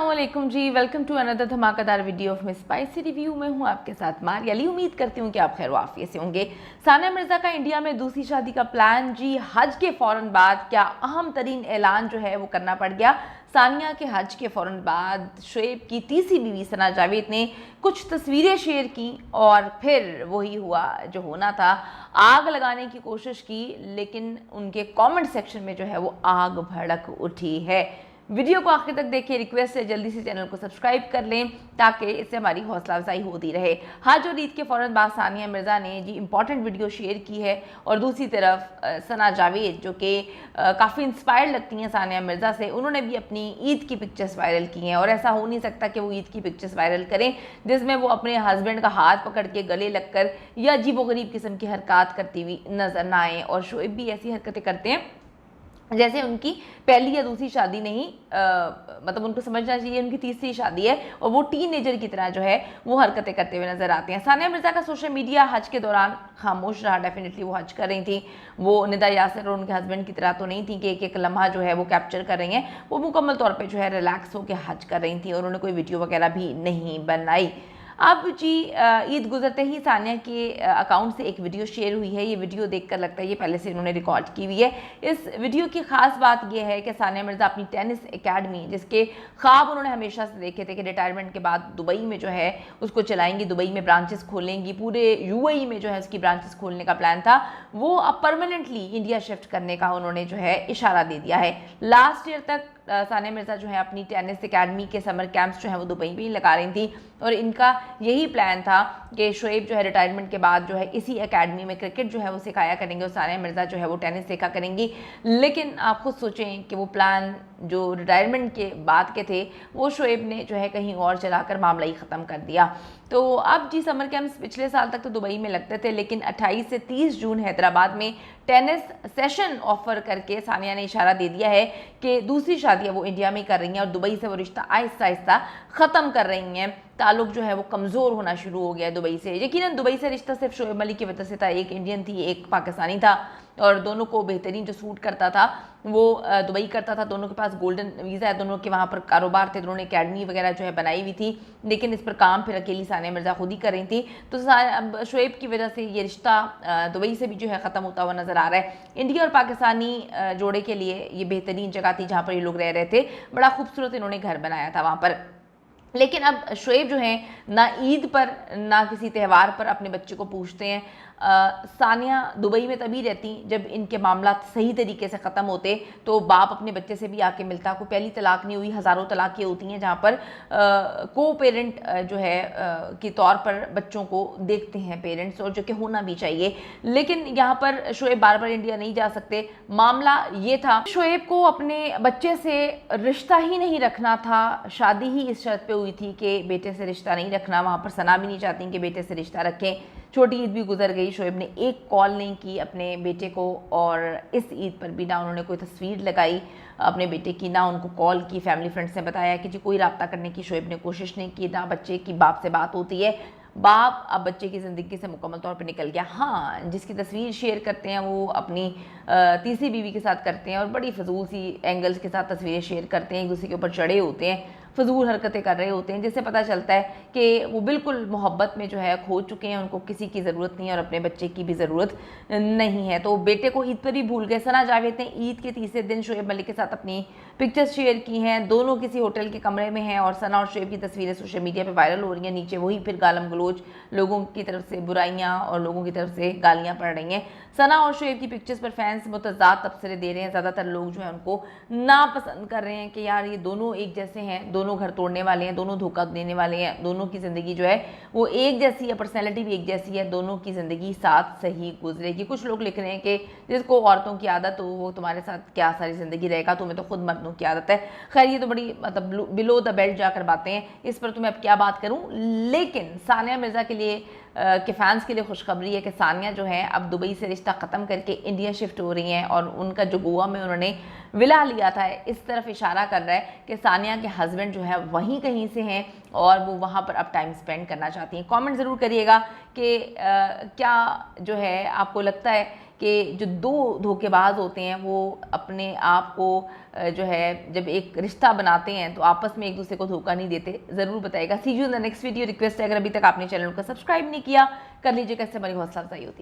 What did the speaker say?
अस्सलामुअलैकुम जी, welcome to another धमाकेदार video of miss spicy review. में हूँ आपके साथ मारियाली। उम्मीद करती हूँ कि आप खैर वाफियत से होंगे। सानिया मिर्ज़ा का इंडिया में दूसरी शादी का प्लान जी। हज के फ़ौरन बाद क्या अहम तरीन ऐलान जो है वो करना पड़ गया। सानिया के हज के फ़ौरन बाद शोएब की तीसरी बीवी सना जावेद ने कुछ तस्वीरें शेयर की और फिर वही हुआ जो होना था। आग लगाने की कोशिश की, लेकिन उनके कमेंट सेक्शन में जो है वो आग भड़क उठी है। वीडियो को आखिर तक देखिए। रिक्वेस्ट है जल्दी से चैनल को सब्सक्राइब कर लें ताकि इससे हमारी हौसला अफजाई होती रहे। हज और ईद के फ़ौरन बाद सानिया मिर्ज़ा ने जी इंपॉर्टेंट वीडियो शेयर की है और दूसरी तरफ सना जावेद जो कि काफ़ी इंस्पायर्ड लगती हैं सानिया मिर्ज़ा से, उन्होंने भी अपनी ईद की पिक्चर्स वायरल की हैं। और ऐसा हो नहीं सकता कि वो ईद की पिक्चर्स वायरल करें जिसमें वो अपने हस्बैंड का हाथ पकड़ के गले लगकर या अजीबोगरीब किस्म की हरकत करती हुई नजर ना आए। और शोएब भी ऐसी हरकतें करते हैं जैसे उनकी पहली या दूसरी शादी नहीं, मतलब उनको समझना चाहिए उनकी तीसरी शादी है और वो टीनेजर की तरह जो है वो हरकतें करते हुए नजर आते हैं। सानिया मिर्ज़ा का सोशल मीडिया हज के दौरान खामोश रहा। डेफिनेटली वो हज कर रही थी, वो निदा यासिर और उनके हस्बैंड की तरह तो नहीं थी कि एक एक लम्हा जो है वो कैप्चर कर रही हैं। वो मुकम्मल तौर पर जो है रिलैक्स होकर हज कर रही थी और उन्होंने कोई वीडियो वगैरह भी नहीं बनाई। अब जी ईद गुजरते ही सानिया के अकाउंट से एक वीडियो शेयर हुई है। ये वीडियो देखकर लगता है ये पहले से इन्होंने रिकॉर्ड की हुई है। इस वीडियो की खास बात यह है कि सानिया मिर्ज़ा अपनी टेनिस एकेडमी, जिसके ख्वाब उन्होंने हमेशा से देखे थे कि रिटायरमेंट के बाद दुबई में जो है उसको चलाएंगी, दुबई में ब्रांचेस खोलेंगी, पूरे यूएई में जो है उसकी ब्रांचेस खोलने का प्लान था, वो अब परमानेंटली इंडिया शिफ्ट करने का उन्होंने जो है इशारा दे दिया है। लास्ट ईयर तक सानिया मिर्ज़ा जो है अपनी टेनिस एकेडमी के समर कैंप्स जो है वो दुबई में ही लगा रही थी और इनका यही प्लान था कि शोएब जो है रिटायरमेंट के बाद जो है इसी एकेडमी में क्रिकेट जो है वो सिखाया करेंगे और सानिया मिर्ज़ा जो है वो टेनिस सीखा करेंगी। लेकिन आप खुद सोचें कि वो प्लान जो रिटायरमेंट के बाद के थे वो शोएब ने जो है कहीं और चलाकर मामला ही ख़त्म कर दिया। तो अब जी समर कैंप्स पिछले साल तक तो दुबई में लगते थे, लेकिन 28 से 30 जून हैदराबाद में टेनिस सेशन ऑफर करके सानिया ने इशारा दे दिया है कि दूसरी शादियां वो इंडिया में कर रही हैं और दुबई से वो रिश्ता आहिस्ता आहिस्ता ख़त्म कर रही हैं। ताल्लुक जो है वो कमज़ोर होना शुरू हो गया है दुबई से। यकीनन दुबई से रिश्ता सिर्फ शोएब मलिक की वजह से था। एक इंडियन थी, एक पाकिस्तानी था और दोनों को बेहतरीन जो सूट करता था वो दुबई करता था। दोनों के पास गोल्डन वीज़ा है, दोनों के वहाँ पर कारोबार थे, दोनों ने अकेडमी वगैरह जो है बनाई हुई थी, लेकिन इस पर काम फिर अकेली सानिया मिर्ज़ा खुद ही कर रही थी। तो शोएब की वजह से ये रिश्ता दुबई से भी जो है ख़त्म होता हुआ नज़र आ रहा है। इंडिया और पाकिस्तानी जोड़े के लिए ये बेहतरीन जगह थी जहाँ पर ये लोग रह रहे थे। बड़ा खूबसूरत इन्होंने घर बनाया था वहाँ पर। लेकिन अब शोएब जो हैं ना ईद पर ना किसी त्यौहार पर अपने बच्चे को पूछते हैं। सानिया दुबई में तभी रहती जब इनके मामला सही तरीके से ख़त्म होते तो बाप अपने बच्चे से भी आके मिलता। कोई पहली तलाक नहीं हुई, हज़ारों तलाक़ें होती हैं जहाँ पर को पेरेंट जो है के तौर पर बच्चों को देखते हैं पेरेंट्स, और जो कि होना भी चाहिए। लेकिन यहाँ पर शोएब बार बार इंडिया नहीं जा सकते। मामला ये था शोएब को अपने बच्चे से रिश्ता ही नहीं रखना था। शादी ही इस शर्त पे हुई थी कि बेटे से रिश्ता नहीं रखना। वहाँ पर सना भी नहीं चाहती कि बेटे से रिश्ता रखें। छोटी ईद भी गुजर गई, शोएब ने एक कॉल नहीं की अपने बेटे को और इस ईद पर भी ना उन्होंने कोई तस्वीर लगाई अपने बेटे की, ना उनको कॉल की। फैमिली फ्रेंड्स ने बताया कि जी कोई रब्ता करने की शोएब ने कोशिश नहीं की, ना बच्चे की बाप से बात होती है। बाप अब बच्चे की ज़िंदगी से मुकम्मल तौर पे निकल गया। हाँ, जिसकी तस्वीर शेयर करते हैं वो अपनी तीसरी बीवी के साथ करते हैं और बड़ी फजूल सी एंगल्स के साथ तस्वीरें शेयर करते हैं, एक दूसरे के ऊपर चढ़े होते हैं, फजूल हरकतें कर रहे होते हैं, जिससे पता चलता है कि वो बिल्कुल मोहब्बत में जो है खो चुके हैं। उनको किसी की ज़रूरत नहीं है और अपने बच्चे की भी ज़रूरत नहीं है। तो बेटे को ईद पर ही भूल गए। सना जावेद ने ईद के तीसरे दिन शोएब मलिक के साथ अपनी पिक्चर्स शेयर की हैं। दोनों किसी होटल के कमरे में हैं और सना और शोएब की तस्वीरें सोशल मीडिया पर वायरल हो रही हैं। नीचे वही फिर गालम गलोच, लोगों की तरफ से बुराइयाँ और लोगों की तरफ से गालियाँ पड़ रही हैं। सना और शोएब की पिक्चर्स पर फैंस मुतज़ाद तबसरे दे रहे हैं। ज़्यादातर लोग जो है उनको नापसंद कर रहे हैं कि यार ये दोनों एक जैसे हैं, दोनों घर तोड़ने वाले हैं, दोनों धोखा देने वाले हैं, दोनों की ज़िंदगी जो है वो एक जैसी है, पर्सनैलिटी भी एक जैसी है, दोनों की ज़िंदगी साथ सही गुजरेगी। कुछ लोग लिख रहे हैं कि जिसको औरतों की आदत हो वो तुम्हारे साथ क्या सारी ज़िंदगी रहेगा, तुम्हें तो खुद मर्दों की आदत है। खैर ये तो बड़ी मतलब बिलो द बेल्ट जाकर बातें हैं, इस पर तो मैं अब क्या बात करूँ। लेकिन सानिया मिर्ज़ा के लिए के फैंस के लिए खुशखबरी है कि सानिया जो है अब दुबई से रिश्ता ख़त्म करके इंडिया शिफ्ट हो रही हैं और उनका जो गोवा में उन्होंने विला लिया था इस तरफ इशारा कर रहा है कि सानिया के हस्बैंड जो है वहीं कहीं से हैं और वो वहाँ पर अब टाइम स्पेंड करना चाहती हैं। कमेंट ज़रूर करिएगा कि क्या जो है आपको लगता है कि जो दो धोखेबाज होते हैं वो अपने आप को जो है जब एक रिश्ता बनाते हैं तो आपस में एक दूसरे को धोखा नहीं देते। ज़रूर बताइएगा। See you in the next video. Request है अगर अभी तक आपने चैनल को सब्सक्राइब नहीं किया कर लीजिएगा, इससे हमारी हौसला अफजाई होती है।